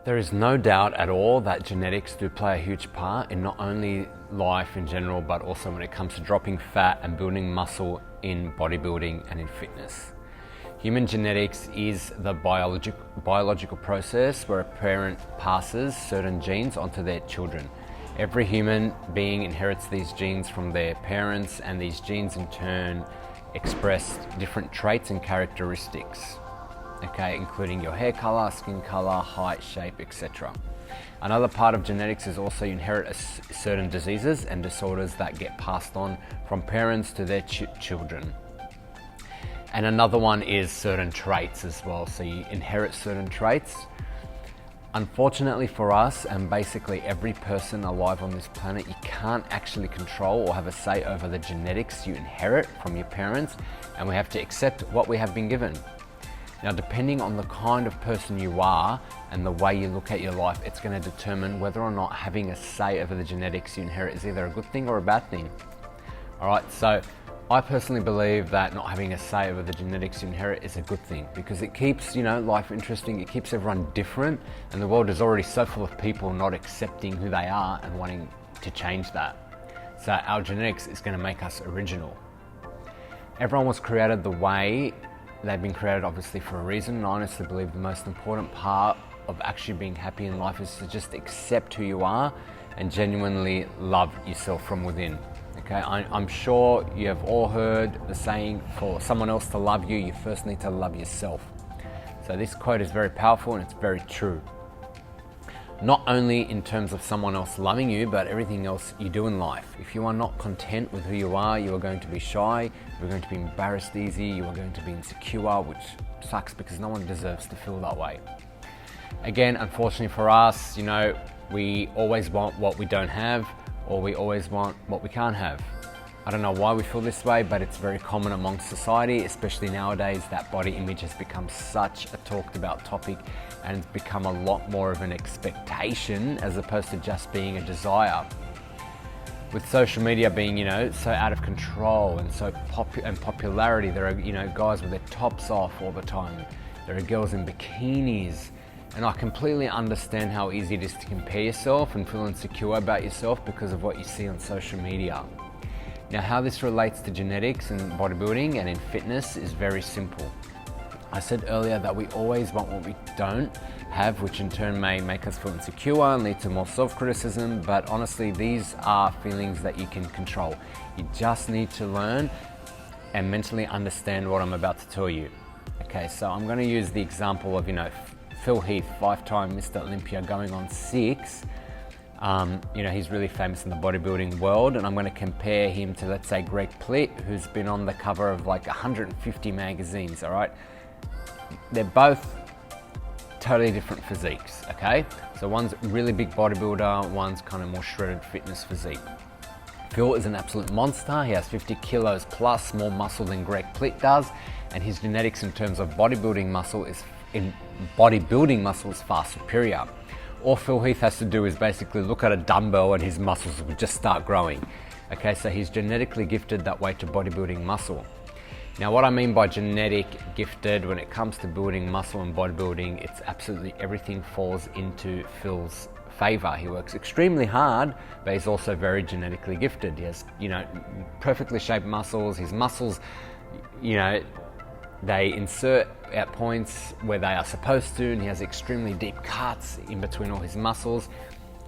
There is no doubt at all that genetics do play a huge part in not only life in general, but also when it comes to dropping fat and building muscle in bodybuilding and in fitness. Human genetics is the biological process where a parent passes certain genes onto their children. Every human being inherits these genes from their parents, and these genes in turn express different traits and characteristics. Okay, including your hair color, skin color, height, shape, etc. Another part of genetics is also you inherit certain diseases and disorders that get passed on from parents to their children. And another one is certain traits as well. So you inherit certain traits. Unfortunately for us, and basically every person alive on this planet, you can't actually control or have a say over the genetics you inherit from your parents, and we have to accept what we have been given. Now, depending on the kind of person you are and the way you look at your life, it's going to determine whether or not having a say over the genetics you inherit is either a good thing or a bad thing. All right, so I personally believe that not having a say over the genetics you inherit is a good thing, because it keeps, life interesting, it keeps everyone different, and the world is already so full of people not accepting who they are and wanting to change that. So our genetics is going to make us original. Everyone was created the way they've been created, obviously, for a reason, and I honestly believe the most important part of actually being happy in life is to just accept who you are and genuinely love yourself from within. Okay, I'm sure you have all heard the saying, for someone else to love you, you first need to love yourself. So this quote is very powerful and it's very true. Not only in terms of someone else loving you, but everything else you do in life. If you are not content with who you are going to be shy, you're going to be embarrassed easy, you are going to be insecure, which sucks because no one deserves to feel that way. Again, unfortunately for us, we always want what we don't have, or we always want what we can't have. I don't know why we feel this way, but it's very common amongst society, especially nowadays, that body image has become such a talked about topic, and it's become a lot more of an expectation as opposed to just being a desire. With social media being, so out of control and so popularity, there are, guys with their tops off all the time. There are girls in bikinis. And I completely understand how easy it is to compare yourself and feel insecure about yourself because of what you see on social media. Now, how this relates to genetics and bodybuilding and in fitness is very simple. I said earlier that we always want what we don't have, which in turn may make us feel insecure and lead to more self-criticism, but honestly, these are feelings that you can control. You just need to learn and mentally understand what I'm about to tell you. Okay, so I'm going to use the example of, Phil Heath, 5-time Mr. Olympia, going on 6. He's really famous in the bodybuilding world, and I'm going to compare him to, let's say, Greg Plitt, who's been on the cover of like 150 magazines, all right? They're both totally different physiques, okay? So one's really big bodybuilder, one's kind of more shredded fitness physique. Phil is an absolute monster. He has 50 kilos plus more muscle than Greg Plitt does, and his genetics in terms of bodybuilding muscle is far superior. All Phil Heath has to do is basically look at a dumbbell and his muscles will just start growing. Okay, so he's genetically gifted that way to bodybuilding muscle. Now, what I mean by genetic gifted when it comes to building muscle and bodybuilding, it's absolutely everything falls into Phil's favor. He works extremely hard, but he's also very genetically gifted. He has, perfectly shaped muscles. His muscles, they insert at points where they are supposed to, and he has extremely deep cuts in between all his muscles.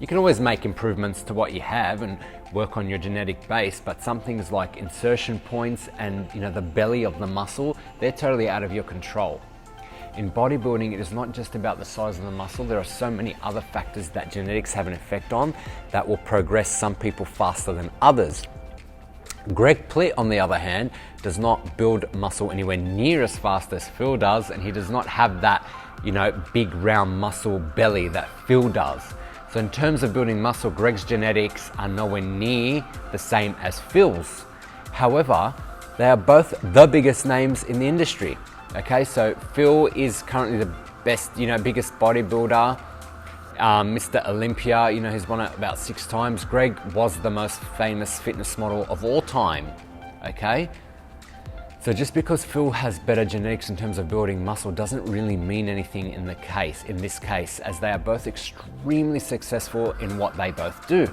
You can always make improvements to what you have and work on your genetic base, but some things like insertion points and the belly of the muscle, they're totally out of your control. In bodybuilding, it is not just about the size of the muscle. There are so many other factors that genetics have an effect on that will progress some people faster than others. Greg Plitt, on the other hand, does not build muscle anywhere near as fast as Phil does, and he does not have that, big round muscle belly that Phil does. So in terms of building muscle, Greg's genetics are nowhere near the same as Phil's. However, they are both the biggest names in the industry. Okay, so Phil is currently the best, biggest bodybuilder. Mr. Olympia, he's won it about 6 times. Greg was the most famous fitness model of all time, okay? So just because Phil has better genetics in terms of building muscle doesn't really mean anything in this case, as they are both extremely successful in what they both do.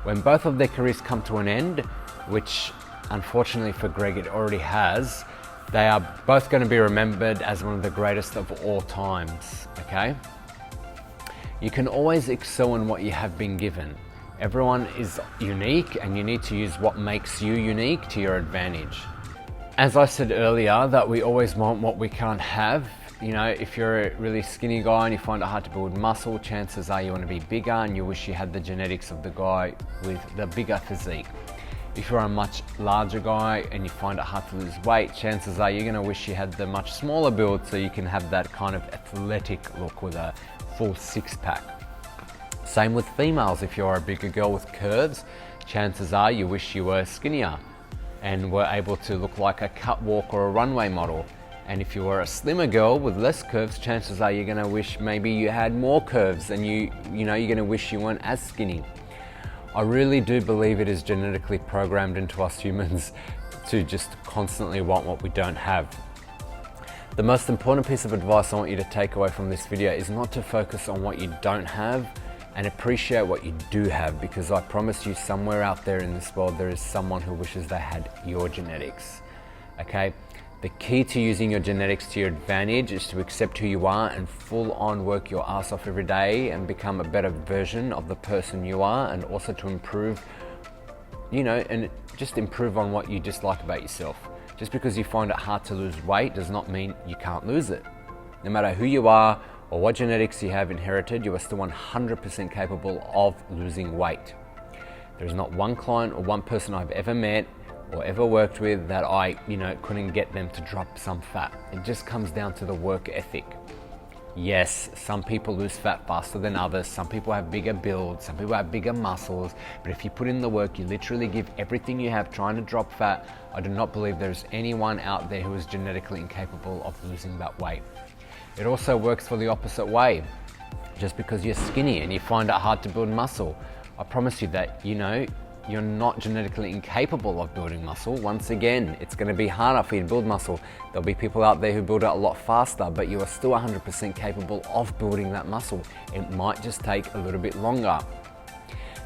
When both of their careers come to an end, which unfortunately for Greg it already has, they are both going to be remembered as one of the greatest of all times, okay? You can always excel in what you have been given. Everyone is unique and you need to use what makes you unique to your advantage. As I said earlier, that we always want what we can't have. You know, if you're a really skinny guy and you find it hard to build muscle, chances are you want to be bigger and you wish you had the genetics of the guy with the bigger physique. If you're a much larger guy and you find it hard to lose weight, chances are you're going to wish you had the much smaller build so you can have that kind of athletic look with a full six-pack. Same with females. If you're a bigger girl with curves, chances are you wish you were skinnier and were able to look like a catwalk or a runway model. And if you were a slimmer girl with less curves, chances are you're gonna wish maybe you had more curves and you're gonna wish you weren't as skinny. I really do believe it is genetically programmed into us humans to just constantly want what we don't have. The most important piece of advice I want you to take away from this video is not to focus on what you don't have and appreciate what you do have, because I promise you somewhere out there in this world there is someone who wishes they had your genetics, okay? The key to using your genetics to your advantage is to accept who you are and full on work your ass off every day and become a better version of the person you are, and also to improve, and just improve on what you dislike about yourself. Just because you find it hard to lose weight does not mean you can't lose it. No matter who you are or what genetics you have inherited, you are still 100% capable of losing weight. There is not one client or one person I've ever met or ever worked with that I couldn't get them to drop some fat. It just comes down to the work ethic. Yes, some people lose fat faster than others, some people have bigger builds, some people have bigger muscles, but if you put in the work, you literally give everything you have trying to drop fat, I do not believe there is anyone out there who is genetically incapable of losing that weight. It also works for the opposite way. Just because you're skinny and you find it hard to build muscle, I promise you that, you're not genetically incapable of building muscle. Once again, it's going to be harder for you to build muscle. There'll be people out there who build it a lot faster, but you are still 100% capable of building that muscle. It might just take a little bit longer.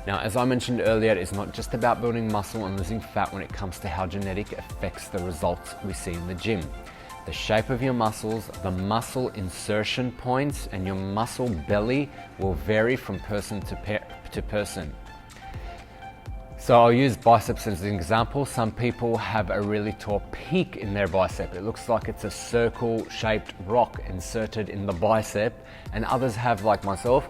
Now, as I mentioned earlier, it's not just about building muscle and losing fat when it comes to how genetic affects the results we see in the gym. The shape of your muscles, the muscle insertion points, and your muscle belly will vary from person to person. So I'll use biceps as an example. Some people have a really tall peak in their bicep. It looks like it's a circle-shaped rock inserted in the bicep, and others have, like myself,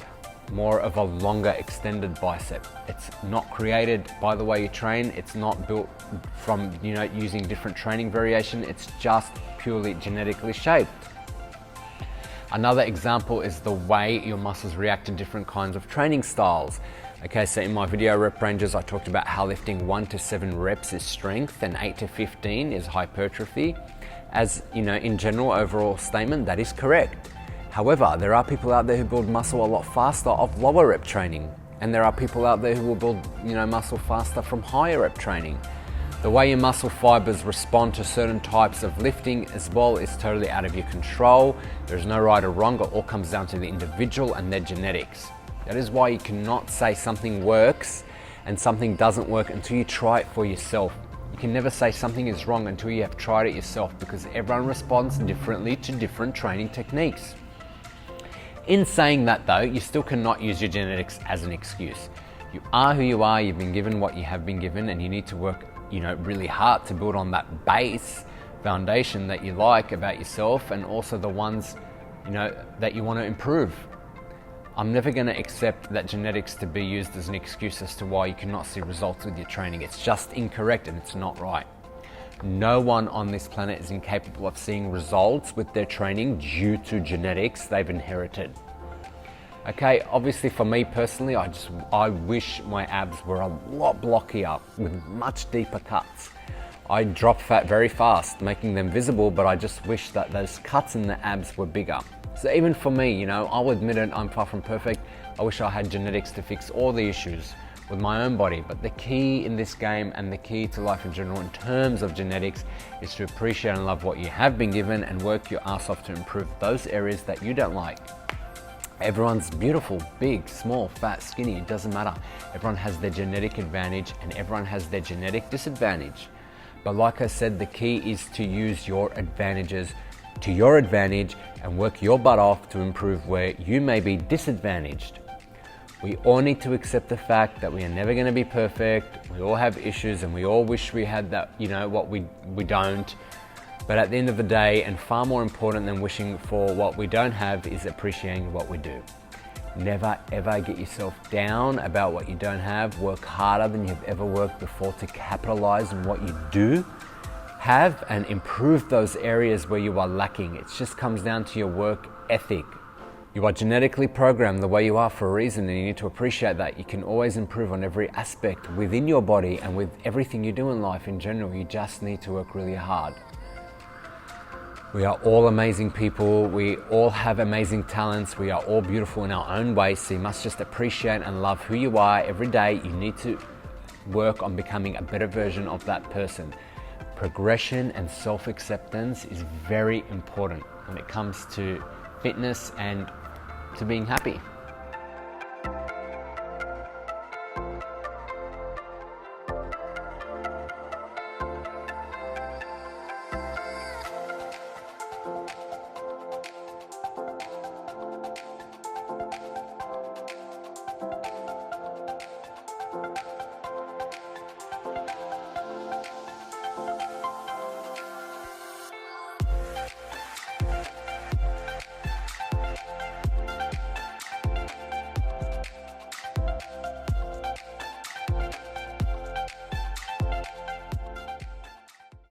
more of a longer extended bicep. It's not created by the way you train. It's not built from using different training variation. It's just purely genetically shaped. Another example is the way your muscles react to different kinds of training styles. Okay, so in my video rep ranges, I talked about how lifting 1 to 7 reps is strength and 8 to 15 is hypertrophy. As in general overall statement, that is correct. However, there are people out there who build muscle a lot faster of lower rep training, and there are people out there who will build muscle faster from higher rep training. The way your muscle fibers respond to certain types of lifting as well is totally out of your control. There's no right or wrong. It all comes down to the individual and their genetics. That is why you cannot say something works and something doesn't work until you try it for yourself. You can never say something is wrong until you have tried it yourself, because everyone responds differently to different training techniques. In saying that though, you still cannot use your genetics as an excuse. You are who you are, you've been given what you have been given, and you need to work really hard to build on that base foundation that you like about yourself, and also the ones that you want to improve. I'm never going to accept that genetics to be used as an excuse as to why you cannot see results with your training. It's just incorrect and it's not right. No one on this planet is incapable of seeing results with their training due to genetics they've inherited. Okay, obviously for me personally, I wish my abs were a lot blockier with much deeper cuts. I drop fat very fast, making them visible, but I just wish that those cuts in the abs were bigger. So even for me, I'll admit it, I'm far from perfect. I wish I had genetics to fix all the issues. with my own body. But the key in this game and the key to life in general in terms of genetics is to appreciate and love what you have been given and work your ass off to improve those areas that you don't like. Everyone's beautiful, big, small, fat, skinny, it doesn't matter. Everyone has their genetic advantage and everyone has their genetic disadvantage. But like I said, the key is to use your advantages to your advantage and work your butt off to improve where you may be disadvantaged. We all need to accept the fact that we are never going to be perfect. We all have issues and we all wish we had that, what we don't. But at the end of the day, and far more important than wishing for what we don't have, is appreciating what we do. Never ever get yourself down about what you don't have. Work harder than you've ever worked before to capitalize on what you do have and improve those areas where you are lacking. It just comes down to your work ethic. You are genetically programmed the way you are for a reason, and you need to appreciate that. You can always improve on every aspect within your body and with everything you do in life in general. You just need to work really hard. We are all amazing people. We all have amazing talents. We are all beautiful in our own way. So you must just appreciate and love who you are. Every day you need to work on becoming a better version of that person. Progression and self-acceptance is very important when it comes to fitness and to being happy.